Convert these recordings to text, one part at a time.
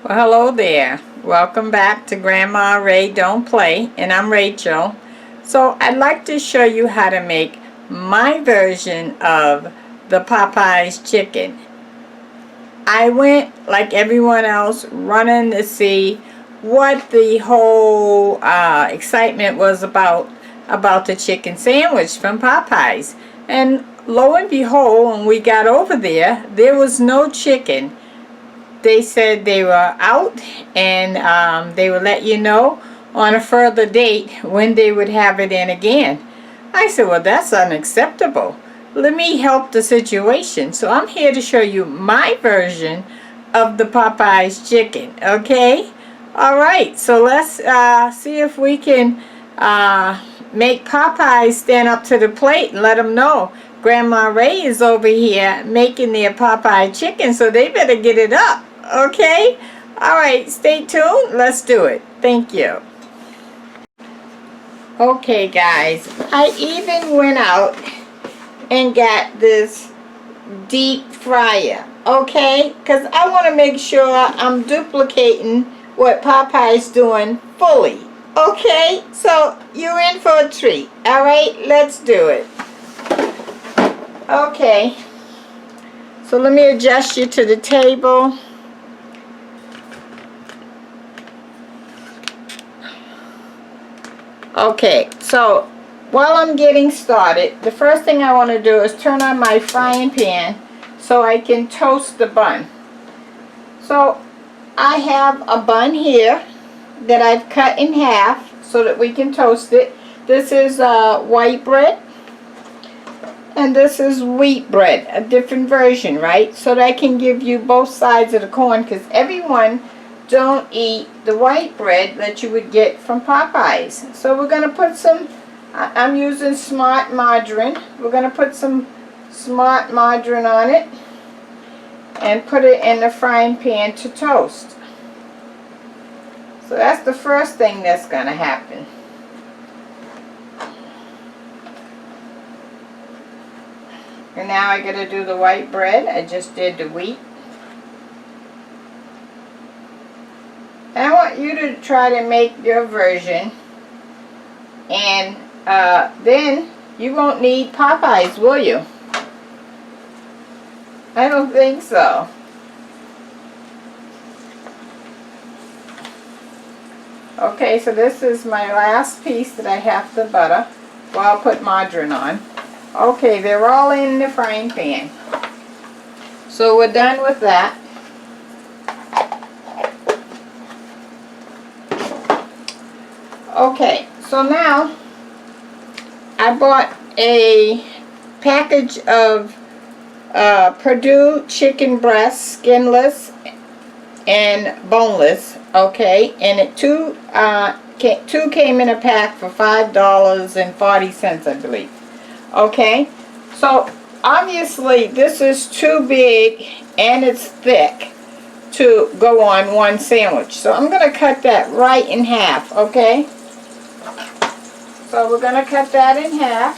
Well, hello there. Welcome back to Grandma Ray Don't Play, and I'm Rachel. So I'd like to show you how to make my version of the Popeye's chicken. I went, like everyone else, running to see what the whole excitement was about the chicken sandwich from Popeye's. And lo and behold, when we got over there was no chicken. They said they were out, and they would let you know on a further date when they would have it in again. I said, well, that's unacceptable. Let me help the situation. So I'm here to show you my version of the Popeye's chicken, okay? All right, so let's see if we can make Popeye stand up to the plate and let them know Grandma Ray is over here making their Popeye chicken, so they better get it up, okay? All right, stay tuned. Let's do it. Thank you. Okay, guys, I even went out and got this deep fryer, okay? Because I want to make sure I'm duplicating what Popeye's doing fully, okay? So you're in for a treat. All right, let's do it. Okay, so let me adjust you to the table. Okay, so while I'm getting started, the first thing I want to do is turn on my frying pan so I can toast the bun. So I have a bun here that I've cut in half so that we can toast it. This is white bread, and this is wheat bread, a different version, right? So that I can give you both sides of the coin, because everyone don't eat the white bread that you would get from Popeyes. So we're going to put some, I'm using smart margarine. We're going to put some smart margarine on it and put it in the frying pan to toast. So that's the first thing that's going to happen. And now I got to do the white bread. I just did the wheat. And I want you to try to make your version. And then you won't need Popeyes, will you? I don't think so. Okay, so this is my last piece that I have to butter. Well, I'll put margarine on. Okay, they're all in the frying pan. So we're done with that. Okay, so now I bought a package of Perdue chicken breasts, skinless and boneless. Okay, and two came in a pack for $5.40, I believe. Okay, so obviously this is too big and it's thick to go on one sandwich. So I'm going to cut that right in half, okay? So we're going to cut that in half.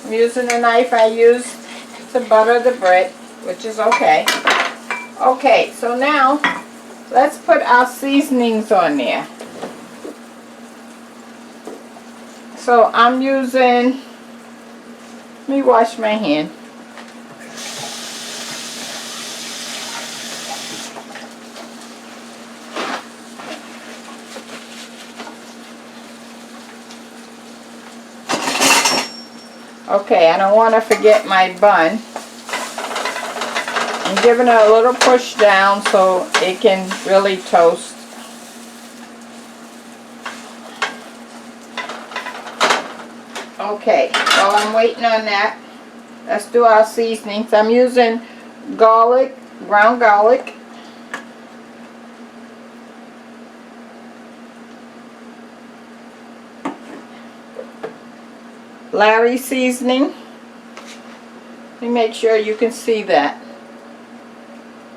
I'm using the knife I used to butter the bread, which is okay. Okay, so now let's put our seasonings on there. So I'm using, let me wash my hand. Okay, I don't want to forget my bun. I'm giving it a little push down so it can really toast. Okay, while I'm waiting on that, let's do our seasonings. I'm using garlic, ground garlic. Larry seasoning. Let me make sure you can see that.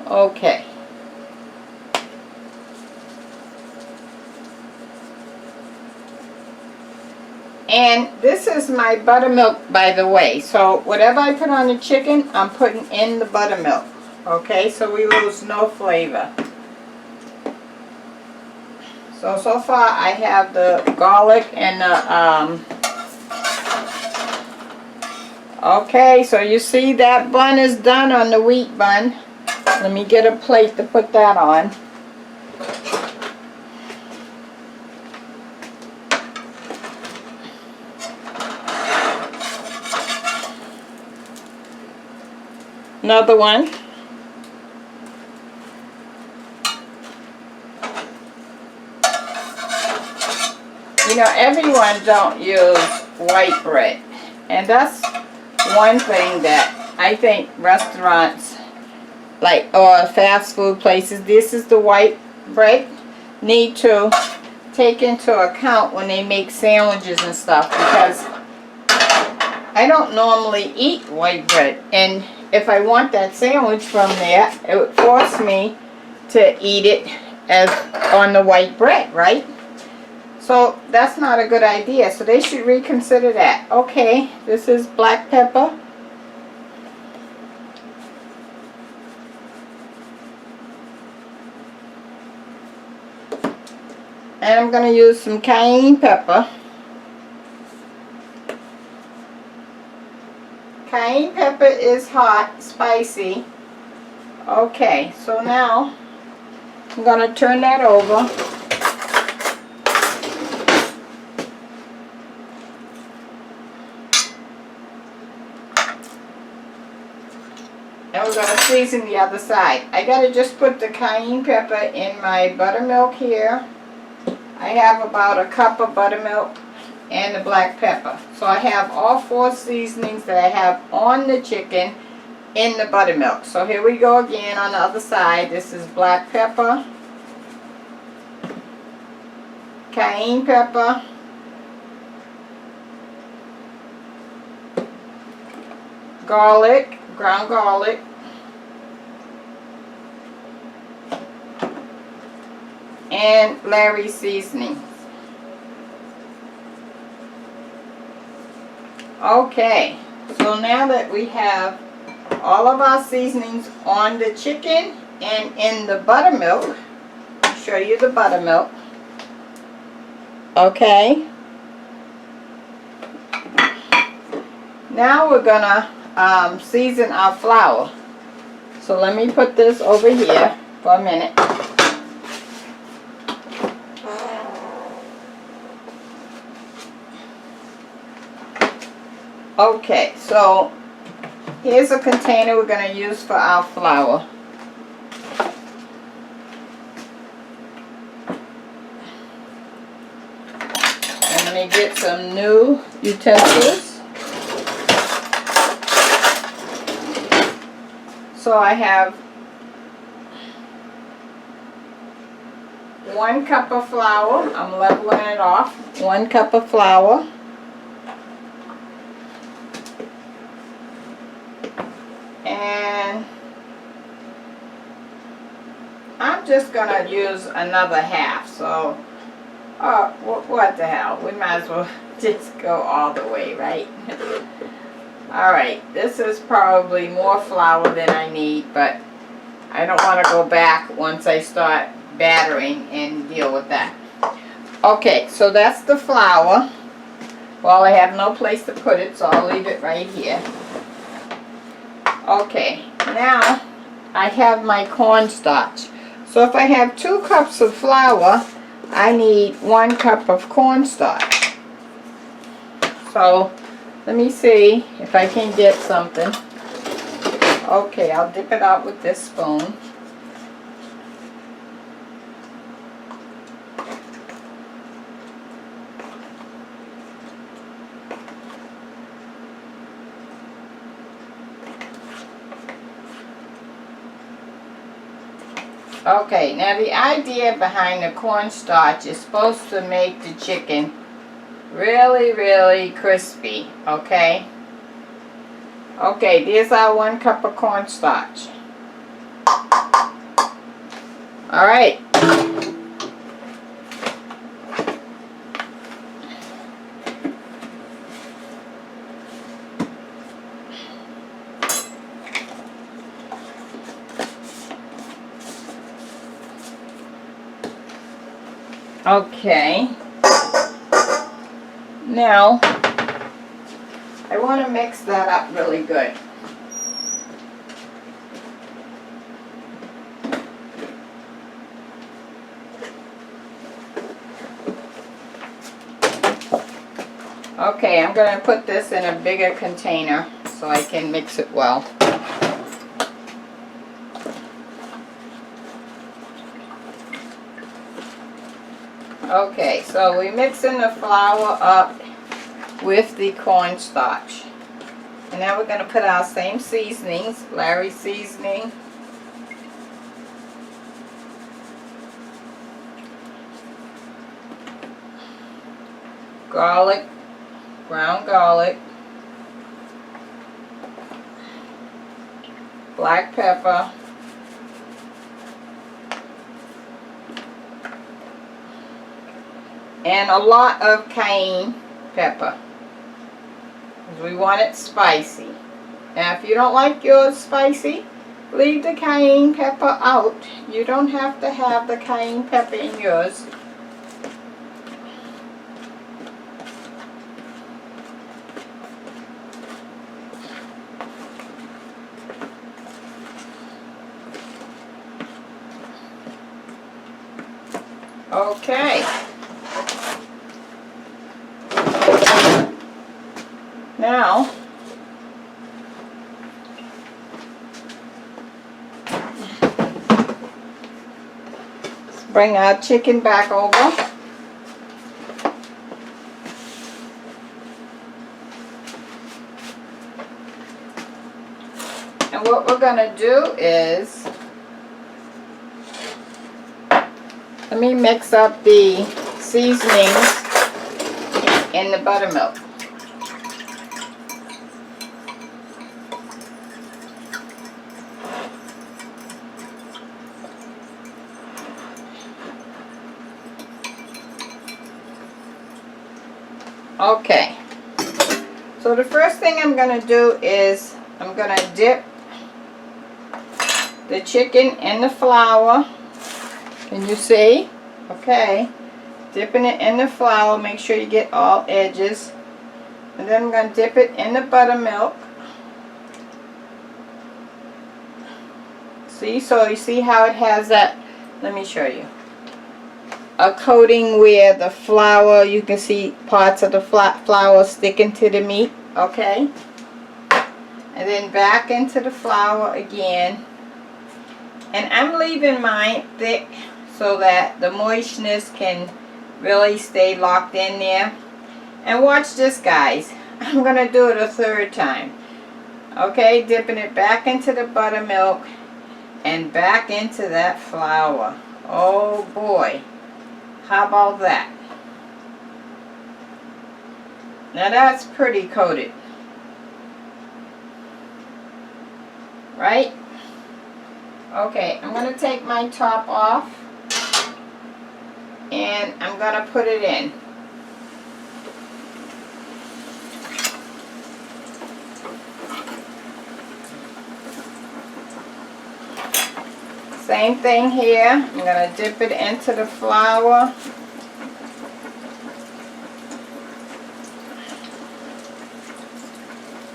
Okay. And this is my buttermilk, by the way. So whatever I put on the chicken, I'm putting in the buttermilk. Okay, so we lose no flavor. So far I have the garlic and the, okay, so you see that bun is done on the wheat bun. Let me get a plate to put that on. Another one. You know, everyone don't use white bread. And that's one thing that I think restaurants, like, or fast food places, this is the white bread, need to take into account when they make sandwiches and stuff, because I don't normally eat white bread. And if I want that sandwich from there, it would force me to eat it as on the white bread, right? So that's not a good idea. So they should reconsider that. Okay, this is black pepper. And I'm going to use some cayenne pepper. Cayenne pepper is hot, spicy. Okay, so now I'm going to turn that over. And we're going to season the other side. I got to just put the cayenne pepper in my buttermilk here. I have about a cup of buttermilk and the black pepper. So I have all 4 seasonings that I have on the chicken in the buttermilk. So here we go again on the other side. This is black pepper, cayenne pepper, garlic, ground garlic, and Larry's seasoning. Okay, so now that we have all of our seasonings on the chicken and in the buttermilk, I'll show you the buttermilk. Okay. Now we're gonna season our flour. So let me put this over here for a minute. Okay, so here's a container we're going to use for our flour. And let me get some new utensils. So I have 1 cup of flour. I'm leveling it off. 1 cup of flour. And I'm just going to use another half. So, what the hell? We might as well just go all the way, right? Alright, this is probably more flour than I need, but I don't want to go back once I start battering and deal with that. Okay, so that's the flour. Well, I have no place to put it, so I'll leave it right here. Okay, now I have my cornstarch. So if I have 2 cups of flour, I need 1 cup of cornstarch. So let me see if I can get something. Okay, I'll dip it out with this spoon. Okay, now the idea behind the cornstarch is supposed to make the chicken really, really crispy, okay? Okay, there's our 1 cup of cornstarch. Alright. Okay. Now, I want to mix that up really good. Okay, I'm going to put this in a bigger container so I can mix it well. Okay, so we're mixing the flour up with the cornstarch. And now we're going to put our same seasonings, Larry's seasoning, garlic, ground garlic, black pepper, and a lot of cayenne pepper, because we want it spicy. Now if you don't like yours spicy, leave the cayenne pepper out. You don't have to have the cayenne pepper in yours. Okay. Now, let's bring our chicken back over. And what we're going to do is, let me mix up the seasonings in the buttermilk. Okay, so the first thing I'm going to do is I'm going to dip the chicken in the flour. Can you see? Okay, dipping it in the flour, make sure you get all edges. And then I'm going to dip it in the buttermilk. See, so you see how it has that, let me show you, a coating where the flour, you can see parts of the flour sticking to the meat. Okay, and then back into the flour again. And I'm leaving mine thick so that the moistness can really stay locked in there. And watch this, guys. I'm going to do it a third time. Okay, dipping it back into the buttermilk and back into that flour. Oh boy. How about that? Now that's pretty coated. Right? Okay, I'm going to take my top off and I'm going to put it in. Same thing here. I'm going to dip it into the flour.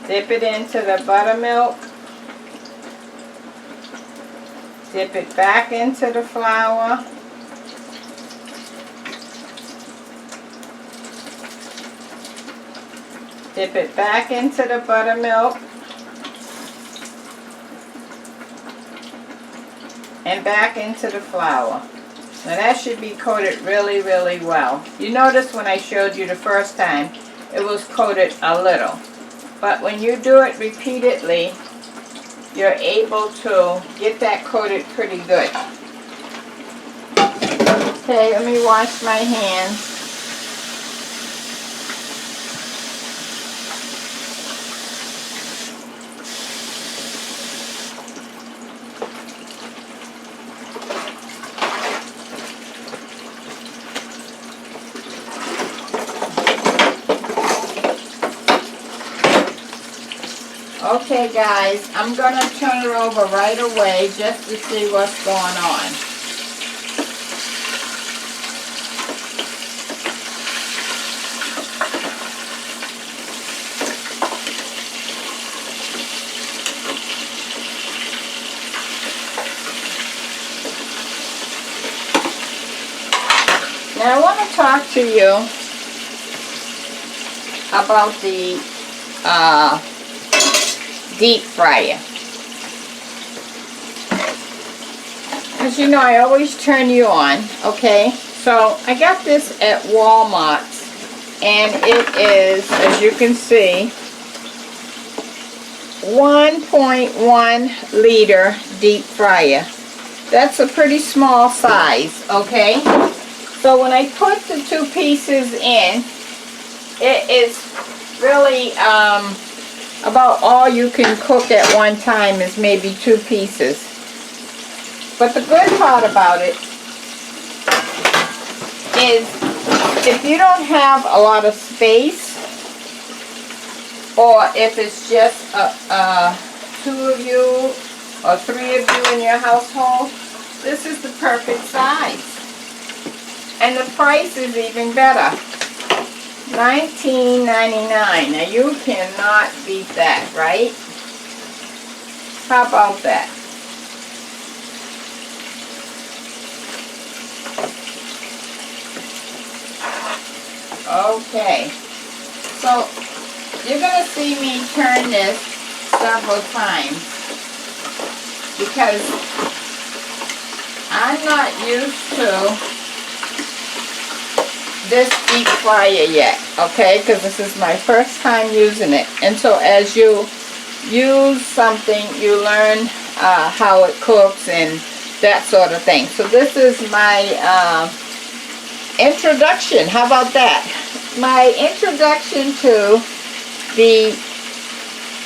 Dip it into the buttermilk. Dip it back into the flour. Dip it back into the buttermilk. And back into the flour. Now that should be coated really, really well. You notice when I showed you the first time, it was coated a little. But when you do it repeatedly, you're able to get that coated pretty good. Okay, let me wash my hands. Okay guys, I'm going to turn it over right away just to see what's going on. Now I want to talk to you about the deep fryer. As you know, I always turn you on, okay? So I got this at Walmart, and it is, as you can see, 1.1 liter deep fryer. That's a pretty small size, okay? So when I put the two pieces in, it is really about all you can cook at one time is maybe 2 pieces. But the good part about it is if you don't have a lot of space, or if it's just 2 of you or 3 of you in your household, this is the perfect size. And the price is even better. $19.99. Now you cannot beat that, right? How about that? Okay. So you're going to see me turn this several times because I'm not used to this deep fryer yet, okay? Because this is my first time using it. And so as you use something, you learn how it cooks and that sort of thing. So this is my introduction. How about that? My introduction to the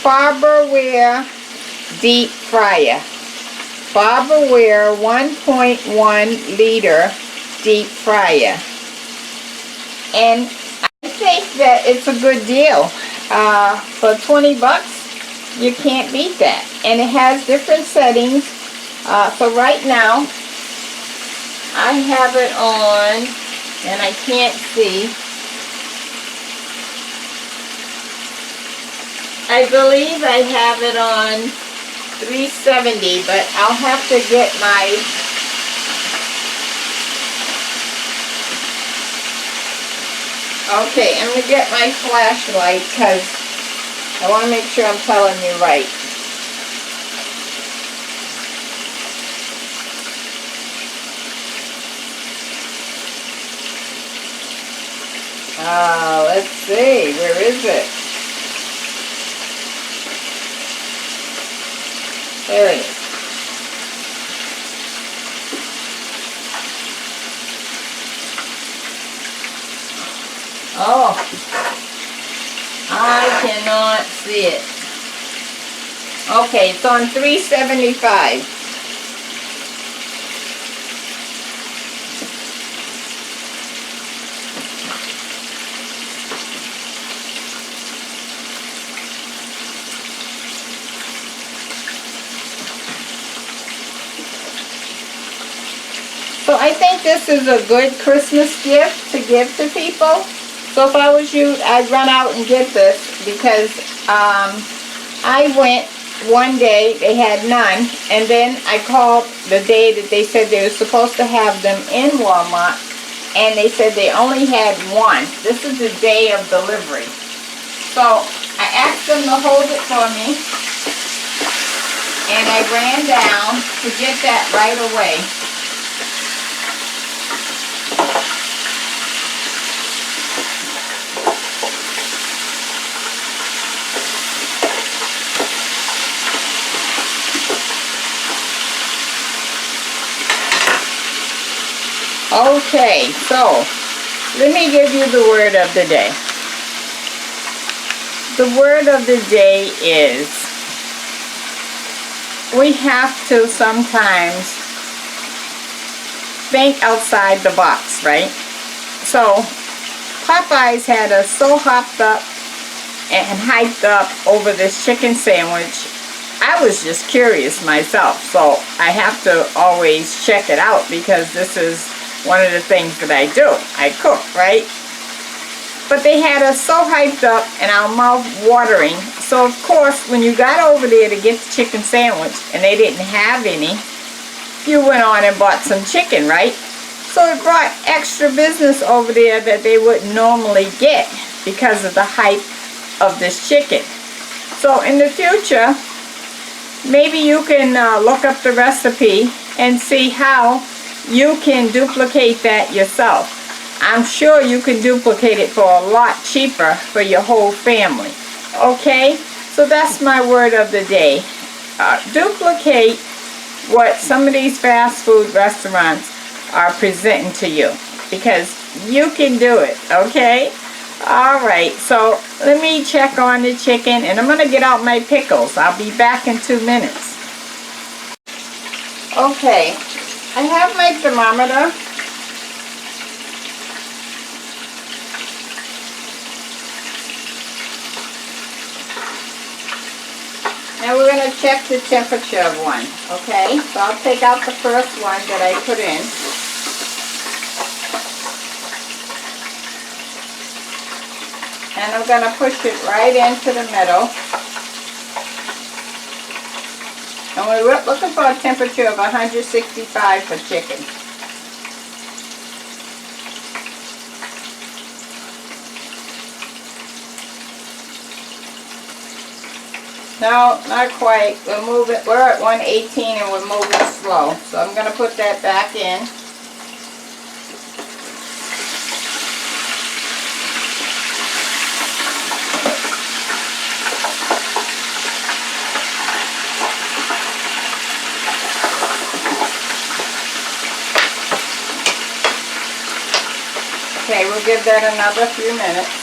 Farberware deep fryer. Farberware 1.1 liter deep fryer. And I think that it's a good deal. For 20 bucks, you can't beat that. And it has different settings. So right now, I have it on, and I can't see. I believe I have it on 370, but I'll have to get my okay, I'm going to get my flashlight because I want to make sure I'm telling you right. Let's see, where is it? There it is. Oh, I cannot see it. Okay, it's on 375. So I think this is a good Christmas gift to give to people. So if I was you, I'd run out and get this because I went one day, they had none, and then I called the day that they said they were supposed to have them in Walmart, and they said they only had one. This is the day of delivery. So I asked them to hold it for me, and I ran down to get that right away. Okay, so let me give you the word of the day. The word of the day is we have to sometimes think outside the box, right? So Popeyes had us so hopped up and hyped up over this chicken sandwich. I was just curious myself, so I have to always check it out because this is one of the things that I do. I cook, right? But they had us so hyped up and our mouth watering. So of course, when you got over there to get the chicken sandwich and they didn't have any, you went on and bought some chicken, right? So it brought extra business over there that they wouldn't normally get because of the hype of this chicken. So in the future, maybe you can look up the recipe and see how you can duplicate that yourself. I'm sure you can duplicate it for a lot cheaper for your whole family. Okay, so that's my word of the day. Duplicate what some of these fast food restaurants are presenting to you, because you can do it. Okay, all right, so let me check on the chicken, and I'm going to get out my pickles. I'll be back in 2 minutes. Okay, I have my thermometer. Now we're going to check the temperature of one, okay? So I'll take out the first one that I put in. And I'm going to push it right into the middle. And we're looking for a temperature of 165 for chicken. No, not quite. We'll move it. We're at 118 and we're moving slow. So I'm going to put that back in. Okay, we'll give that another few minutes.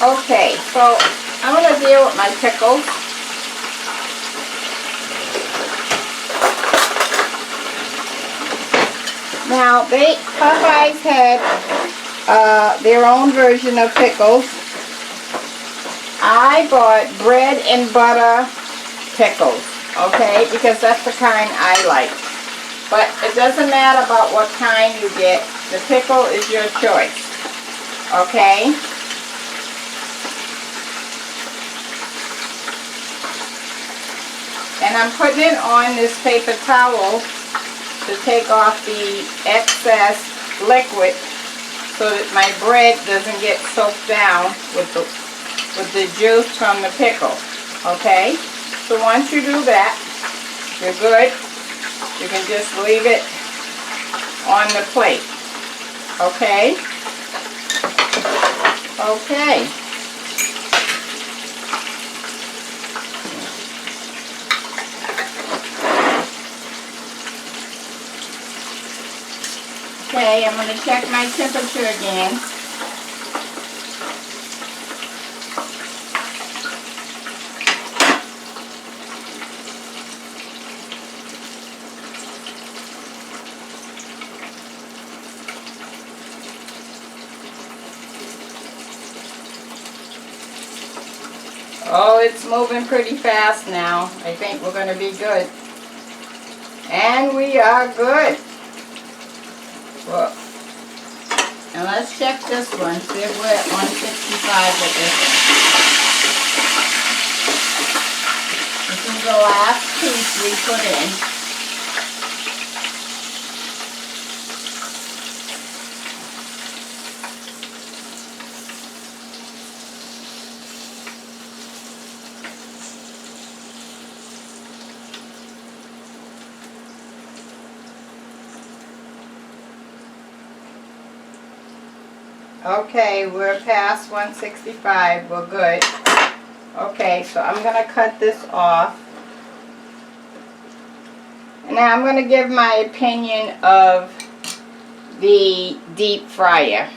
Okay, so I'm going to deal with my pickles. Now, Popeyes had their own version of pickles. I bought bread and butter pickles, okay, because that's the kind I like. But it doesn't matter about what kind you get. The pickle is your choice, okay? And I'm putting it on this paper towel to take off the excess liquid so that my bread doesn't get soaked down with the juice from the pickle. Okay? So once you do that, you're good. You can just leave it on the plate. Okay? Okay. Okay, I'm going to check my temperature again. Oh, it's moving pretty fast now. I think we're going to be good. And we are good. Well, and let's check this one. See if we're at 165 with this one. This is the last piece we put in. Okay, we're past 165. We're good. Okay, so I'm going to cut this off. And now I'm going to give my opinion of the deep fryer.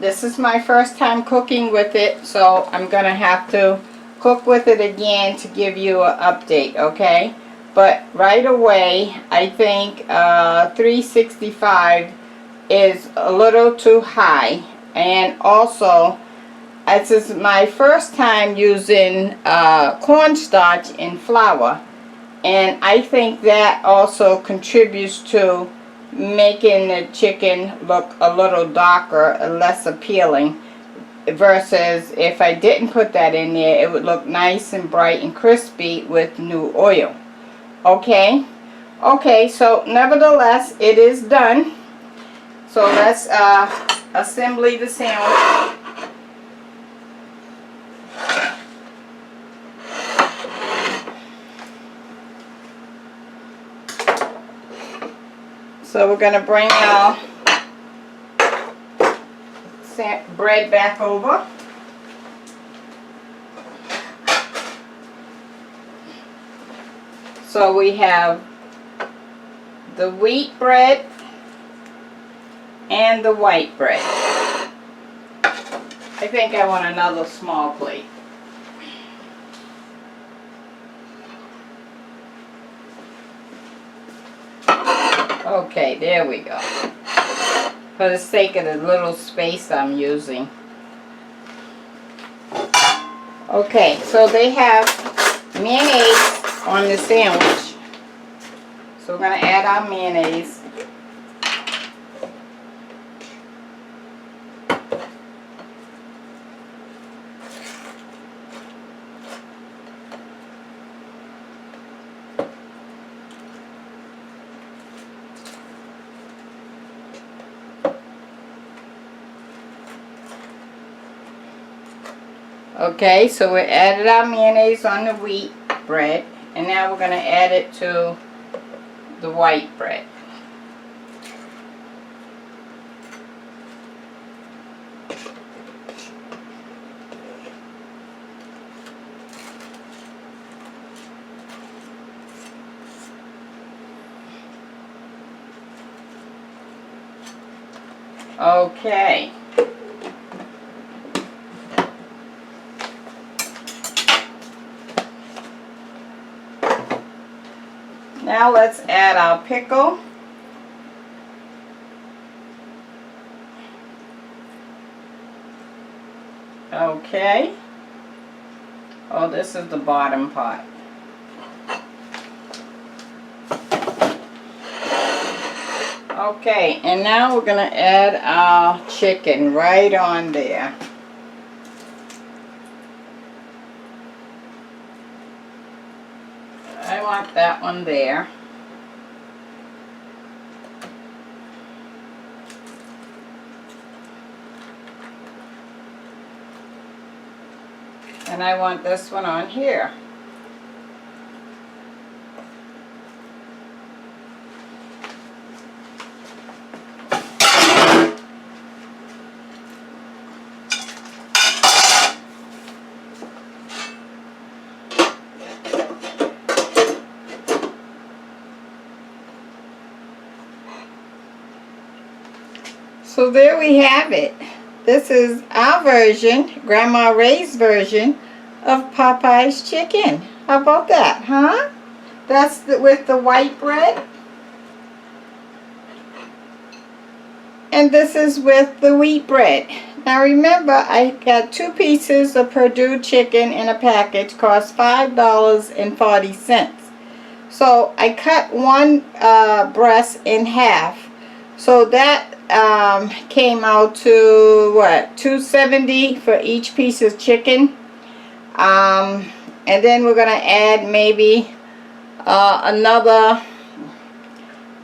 This is my first time cooking with it, so I'm going to have to cook with it again to give you an update, okay? But right away, I think 365 is a little too high. And also, this is my first time using cornstarch in flour. And I think that also contributes to making the chicken look a little darker and less appealing, versus if I didn't put that in there, it would look nice and bright and crispy with new oil. Okay, so nevertheless, it is done. So let's assemble the sandwich. So we're going to bring our bread back over. So we have the wheat bread and the white bread. I think I want another small plate. Okay, there we go. For the sake of the little space I'm using. Okay, so they have mayonnaise on the sandwich. So we're going to add our mayonnaise. Okay, so we added our mayonnaise on the wheat bread, and now we're going to add it to the white bread. Okay. Now let's add our pickle. Okay. Oh, this is the bottom part. Okay, and now we're going to add our chicken right on there. I want that one there. And I want this one on here. So there we have it. This is our version, Grandma Ray's version of Popeye's chicken. How about that, huh? That's with the white bread. And this is with the wheat bread. Now remember, I got 2 pieces of Purdue chicken in a package, cost $5.40. So I cut one breast in half. So that came out to what, $2.70 for each piece of chicken. And then we're gonna add maybe another,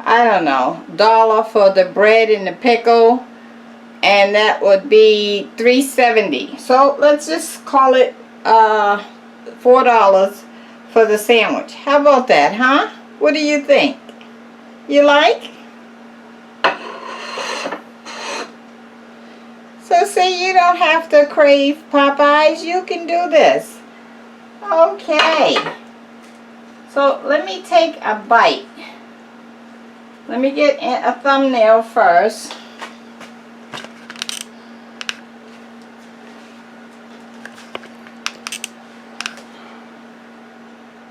I don't know, $1 for the bread and the pickle, and that would be $3.70. So let's just call it $4 for the sandwich. How about that, huh? What do you think? You like? see, you don't have to crave Popeyes. You can do this. Okay. So let me take a bite. Let me get a thumbnail first.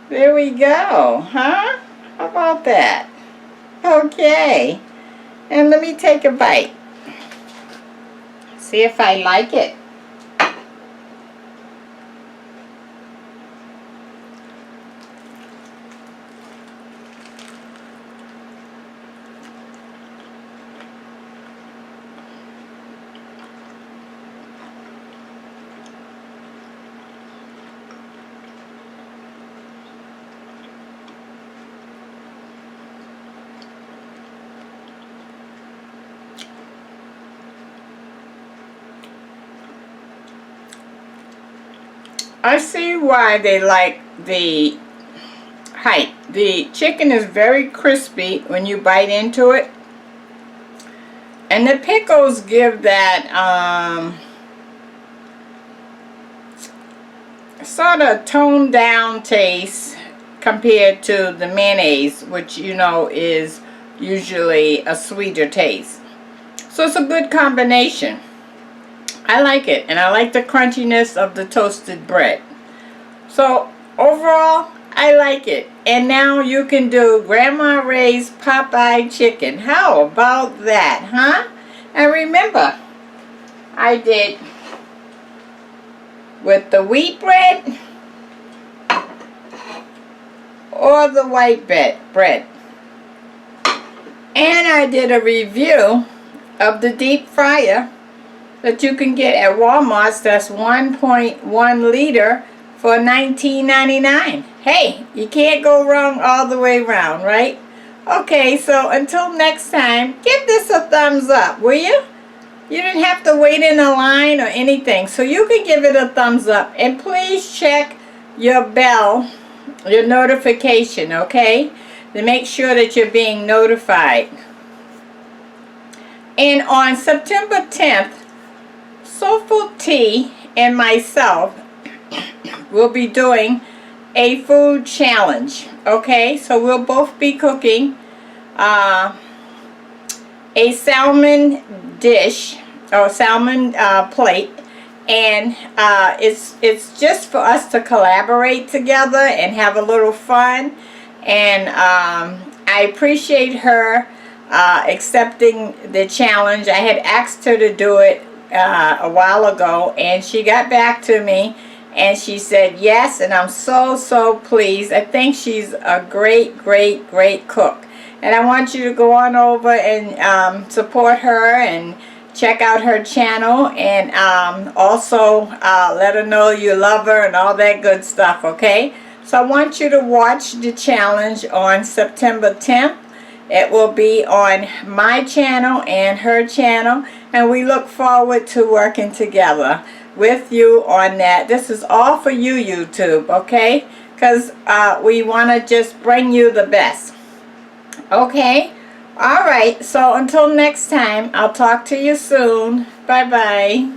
There we go, huh? How about that? Okay. And let me take a bite. See if I like it. I see why they like the height. The chicken is very crispy when you bite into it. And the pickles give that sort of toned down taste compared to the mayonnaise, which you know is usually a sweeter taste. So it's a good combination. I like it, and I like the crunchiness of the toasted bread. So overall, I like it. And now you can do Grandma Ray's Popeye chicken. How about that, huh? And remember, I did with the wheat bread or the white bread. And I did a review of the deep fryer that you can get at Walmart's. That's 1.1 liter for $19.99. Hey, you can't go wrong all the way around, right? Okay, so until next time, give this a thumbs up, will you? You didn't have to wait in a line or anything, so you can give it a thumbs up. And please check your bell, your notification, okay? To make sure that you're being notified. And on September 10th, Soulful Tea and myself will be doing a food challenge. Okay, so we'll both be cooking a salmon dish or salmon plate, and it's just for us to collaborate together and have a little fun. And I appreciate her accepting the challenge. I had asked her to do it a while ago, and she got back to me and she said yes, and I'm so pleased. I think she's a great cook, and I want you to go on over and support her and check out her channel, and also let her know you love her and all that good stuff. Okay, so I want you to watch the challenge on September 10th. It will be on my channel and her channel, and we look forward to working together with you on that. This is all for you, YouTube, okay? Because we want to just bring you the best. Okay? Alright, so until next time, I'll talk to you soon. Bye-bye.